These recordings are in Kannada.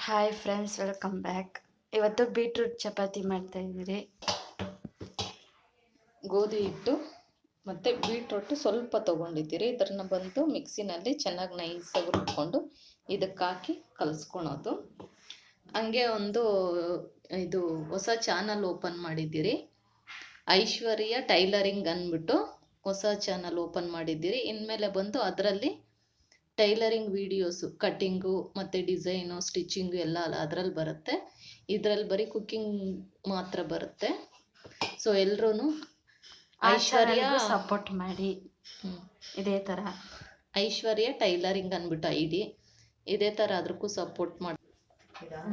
Hi friends, welcome back. ಇವತ್ತು ಬೀಟ್ರೂಟ್ ಚಪಾತಿ ಮಾಡ್ತಾ ಇದ್ದೀರಿ. ಗೋಧಿ ಹಿಟ್ಟು ಮತ್ತು ಬೀಟ್ರೂಟ್ ಸ್ವಲ್ಪ ತೊಗೊಂಡಿದ್ದೀರಿ. ಇದನ್ನು ಬಂದು ಮಿಕ್ಸಿನಲ್ಲಿ ಚೆನ್ನಾಗಿ ನೈಸಾಗಿ ರುಬ್ಕೊಂಡು ಇದಕ್ಕೆ ಹಾಕಿ ಕಲಿಸ್ಕೊಳೋದು. ಹಂಗೆ ಇದು ಹೊಸ ಚಾನಲ್ ಓಪನ್ ಮಾಡಿದ್ದೀರಿ, ಐಶ್ವರ್ಯ ಟೈಲರಿಂಗ್ ಅಂದ್ಬಿಟ್ಟು ಹೊಸ ಚಾನಲ್ ಓಪನ್ ಮಾಡಿದ್ದೀರಿ. ಇನ್ಮೇಲೆ ಬಂದು ಅದರಲ್ಲಿ ಟೈಲರಿಂಗ್ ವೀಡಿಯೋಸು, ಕಟ್ಟಿಂಗು ಮತ್ತು ಡಿಸೈನು, ಸ್ಟಿಚಿಂಗು ಎಲ್ಲ ಅದರಲ್ಲಿ ಬರುತ್ತೆ. ಇದರಲ್ಲಿ ಬರೀ ಕುಕ್ಕಿಂಗ್ ಮಾತ್ರ ಬರುತ್ತೆ. ಸೊ ಎಲ್ಲರೂ ಐಶ್ವರ್ಯ ಸಪೋರ್ಟ್ ಮಾಡಿ. ಇದೇ ಥರ ಐಶ್ವರ್ಯ ಟೈಲರಿಂಗ್ ಅಂದ್ಬಿಟ್ಟು ID, ಇದೇ ಥರ ಅದಕ್ಕೂ ಸಪೋರ್ಟ್ ಮಾಡಿ.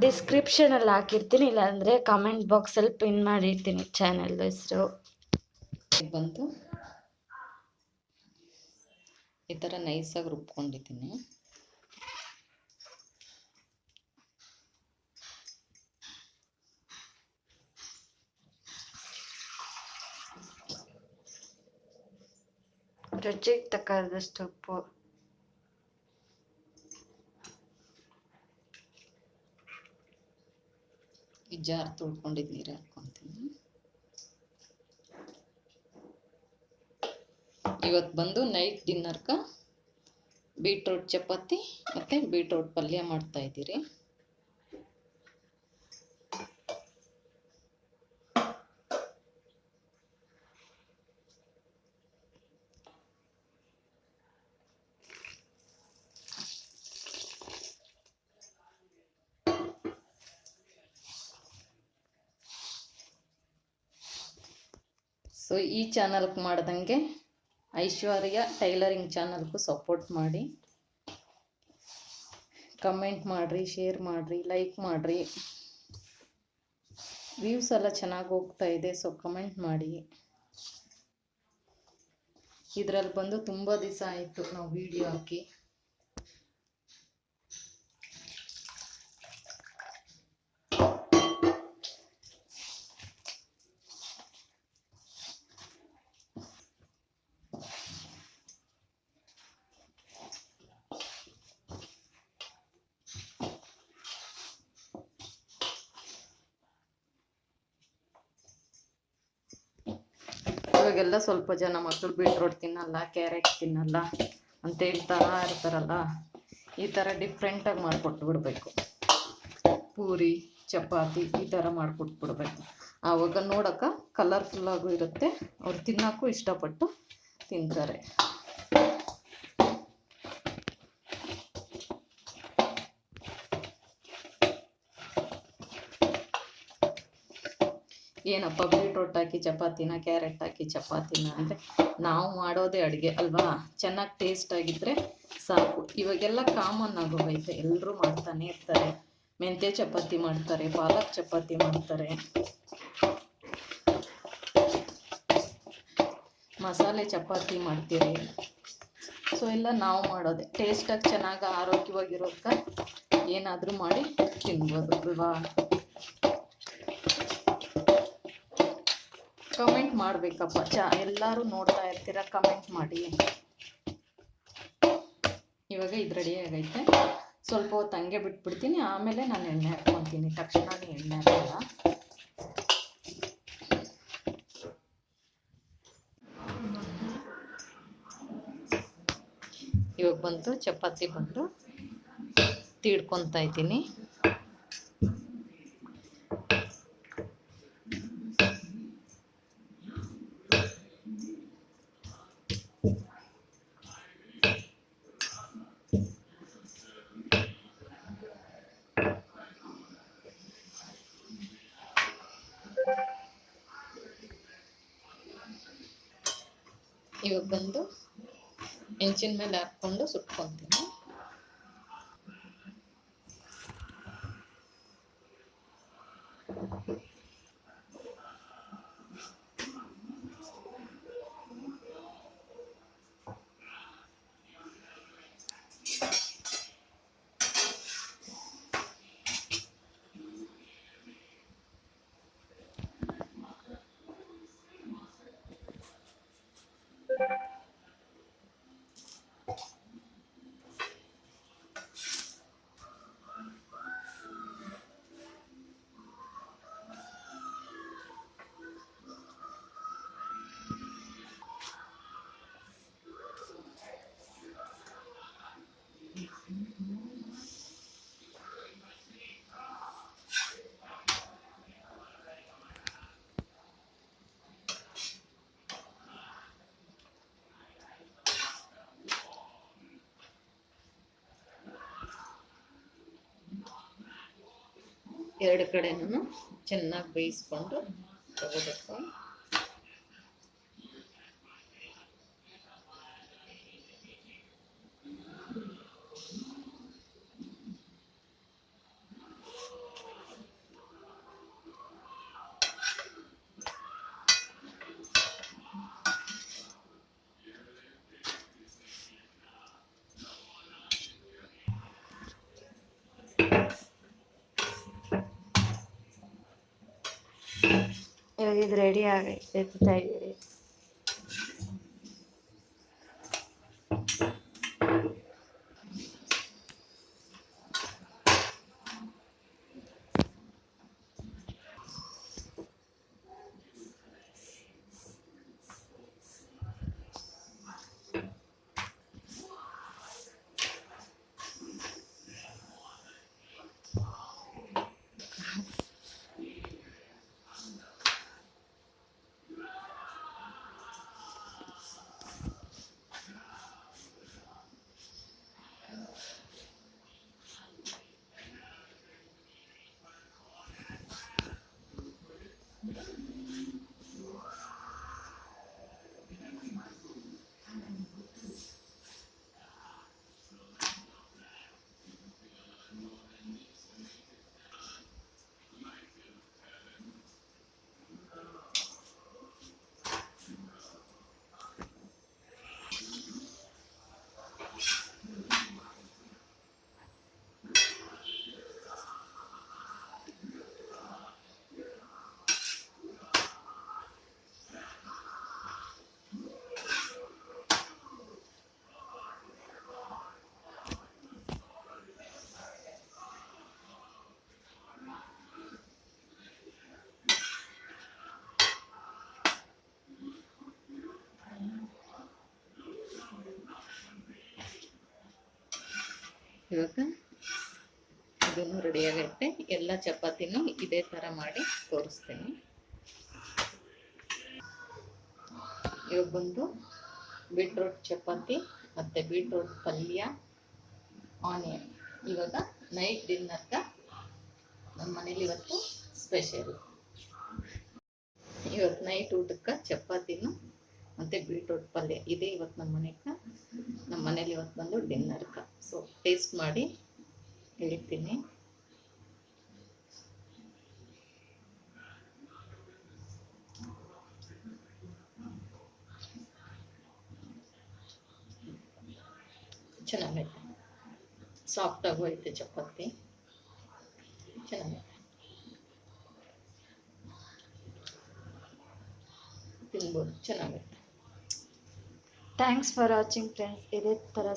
ಡಿಸ್ಕ್ರಿಪ್ಷನಲ್ಲಿ ಹಾಕಿರ್ತೀನಿ, ಇಲ್ಲಾಂದರೆ ಕಮೆಂಟ್ ಬಾಕ್ಸಲ್ಲಿ ಪಿನ್ ಮಾಡಿರ್ತೀನಿ ಚಾನಲ್ ಹೆಸರು. ಬಂತು ಈ ಥರ ನೈಸಾಗಿ ರುಬ್ಕೊಂಡಿದ್ದೀನಿ. ರುಚಿಗೆ ತಕ್ಕದಷ್ಟು ಉಪ್ಪು, ಈ ಜಾರ್ ತೊಳ್ಕೊಂಡಿದ್ದು ನೀರು ಹಾಕ್ಕೊತೀನಿ. ಇವತ್ತು ಬಂದು ನೈಟ್ ಡಿನ್ನರ್ಗೆ ಬೀಟ್ರೂಟ್ ಚಪಾತಿ ಮತ್ತು ಬೀಟ್ರೂಟ್ ಪಲ್ಯ ಮಾಡ್ತಾಯಿದ್ದೀರಿ. ಸೊ ಈ ಚಾನಲ್ಗೆ ಮಾಡ್ದಂಗೆ ಐಶ್ವರ್ಯ ಟೈಲರಿಂಗ್ ಚಾನಲ್ಗೂ ಸಪೋರ್ಟ್ ಮಾಡಿ, ಕಮೆಂಟ್ ಮಾಡಿರಿ, ಶೇರ್ ಮಾಡಿರಿ, ಲೈಕ್ ಮಾಡಿರಿ. ವ್ಯೂಸ್ ಎಲ್ಲ ಚೆನ್ನಾಗಿ ಹೋಗ್ತಾ ಇದೆ, ಸೊ ಕಮೆಂಟ್ ಮಾಡಿ. ಇದರಲ್ಲಿ ಬಂದು ತುಂಬ ದಿವಸ ಆಯಿತು ನಾವು ವಿಡಿಯೋ ಹಾಕಿ. ಇವಾಗೆಲ್ಲ ಸ್ವಲ್ಪ ಜನ ಮಕ್ಕಳು ಬೀಟ್ರೋಟ್ ತಿನ್ನಲ್ಲ, ಕ್ಯಾರೆಟ್ ತಿನ್ನಲ್ಲ ಅಂತ ಹೇಳ್ತಾ ಇರ್ತಾರಲ್ಲ, ಈ ಥರ ಡಿಫ್ರೆಂಟಾಗಿ ಮಾಡಿಕೊಟ್ಟು ಬಿಡಬೇಕು. ಪೂರಿ, ಚಪಾತಿ ಈ ಥರ ಮಾಡಿಕೊಟ್ಟು ಬಿಡಬೇಕು. ಆವಾಗ ನೋಡೋಕೆ ಕಲರ್ಫುಲ್ಲಾಗೂ ಇರುತ್ತೆ, ಅವ್ರು ತಿನ್ನೋಕ್ಕೂ ಇಷ್ಟಪಟ್ಟು ತಿಂತಾರೆ. ಏನಪ್ಪ ಬೀಟ್ರೋಟ್ ಹಾಕಿ ಚಪಾತಿನ, ಕ್ಯಾರೆಟ್ ಹಾಕಿ ಚಪಾತಿನ ಅಂದರೆ ನಾವು ಮಾಡೋದೇ ಅಡುಗೆ ಅಲ್ವಾ, ಚೆನ್ನಾಗಿ ಟೇಸ್ಟ್ ಆಗಿದ್ದರೆ ಸಾಕು. ಇವಾಗೆಲ್ಲ ಕಾಮನ್ ಆಗೋಗೈತೆ, ಎಲ್ಲರೂ ಮಾಡ್ತಾನೆ ಇರ್ತಾರೆ. ಮೆಂತ್ಯ ಚಪಾತಿ ಮಾಡ್ತಾರೆ, ಪಾಲಕ್ ಚಪಾತಿ ಮಾಡ್ತಾರೆ, ಮಸಾಲೆ ಚಪಾತಿ ಮಾಡ್ತೀರಿ. ಸೊ ಎಲ್ಲ ನಾವು ಮಾಡೋದೆ ಟೇಸ್ಟಾಗಿ ಚೆನ್ನಾಗಿ ಆರೋಗ್ಯವಾಗಿರೋದಕ್ಕೆ ಏನಾದರೂ ಮಾಡಿ ತಿನ್ಬೋದು ಅಲ್ವಾ. ಕಮೆಂಟ್ ಮಾಡಬೇಕಪ್ಪ, ಎಲ್ಲರೂ ನೋಡ್ತಾ ಇರ್ತೀರ, ಕಮೆಂಟ್ ಮಾಡಿ. ಇವಾಗ ಇದು ರೆಡಿ ಆಗೈತೆ, ಸ್ವಲ್ಪ ಹೊತ್ತು ಹಂಗೆ ಬಿಟ್ಬಿಡ್ತೀನಿ, ಆಮೇಲೆ ನಾನು ಎಣ್ಣೆ ಹಾಕ್ಕೊತೀನಿ. ತಕ್ಷಣವೇ ಎಣ್ಣೆ ಹಾಕಲ್ಲ. ಇವಾಗ ಬಂತು ಚಪಾತಿ ಬಂದು ತೀಡ್ಕೊತಾ ಇದ್ದೀನಿ. ಇವಾಗ ಬಂದು ಹೆಂಚಿನ ಮೇಲೆ ಹಾಕ್ಕೊಂಡು ಸುಟ್ಕೊತೀನಿ. ಎರಡು ಕಡೆನೂ ಚೆನ್ನಾಗಿ ಬೇಯಿಸ್ಕೊಂಡು ತಗೋಬೇಕು. ಇವಾಗ ಇದು ರೆಡಿ ಆಗೈತೆ, ಎತ್ತಾ ಇದ್ದೀರಿ. ಇವಾಗ ಇದನ್ನು ರೆಡಿ ಆಗೈತೆ. ಎಲ್ಲ ಚಪಾತಿನೂ ಇದೇ ಥರ ಮಾಡಿ ತೋರಿಸ್ತೀನಿ. ಇವಾಗ ಬಂದು ಬೀಟ್ರೋಟ್ ಚಪಾತಿ ಮತ್ತು ಬೀಟ್ರೋಟ್ ಪಲ್ಯ, ಆನಿಯನ್. ಇವಾಗ ನೈಟ್ ಡಿನ್ನರ್ಗೆ ನಮ್ಮ ಮನೇಲಿ ಇವತ್ತು ಸ್ಪೆಷಲ್. ಇವತ್ತು ನೈಟ್ ಊಟಕ್ಕೆ ಚಪಾತಿನೂ ಮತ್ತು ಬೀಟ್ರೋಟ್ ಪಲ್ಯ ಇದೇ ಇವತ್ತು ನಮ್ಮ ಮನೇಲಿ ಇವತ್ತು ಬಂದು ಡಿನ್ನರ್ಗೆ. ಸೊ ಟೇಸ್ಟ್ ಮಾಡಿ ಹೇಳ್ತೀನಿ. ಚೆನ್ನಾಗೈತೆ, ಸಾಫ್ಟಾಗೂ ಐತೆ ಚಪಾತಿ, ಚೆನ್ನಾಗೈತೆ, ತಿನ್ಬೋದು, ಚೆನ್ನಾಗೈತೆ. Thanks for watching friends. ಇದೇ ಥರ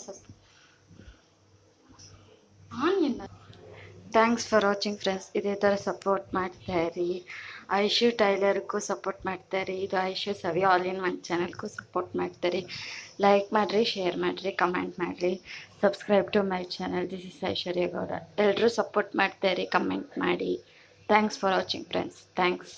ಇದೇ ಥರ ಸಪೋರ್ಟ್ ಮಾಡ್ತಾಯಿರಿ. ಐಶು ಟೈಲರ್ಗೂ ಸಪೋರ್ಟ್ ಮಾಡ್ತಾಯಿರಿ. ಇದು Aishu Savi all in one ಚಾನಲ್ಗೂ ಸಪೋರ್ಟ್ ಮಾಡ್ತಾಯಿರಿ. ಲೈಕ್ ಮಾಡಿರಿ, ಶೇರ್ ಮಾಡಿರಿ, ಕಮೆಂಟ್ ಮಾಡಿರಿ, subscribe to my channel. This is Aishwarya Gowda. ಎಲ್ಲರೂ ಸಪೋರ್ಟ್ ಮಾಡ್ತಾಯಿರಿ, ಕಮೆಂಟ್ ಮಾಡಿ. Thanks for watching friends. Thanks.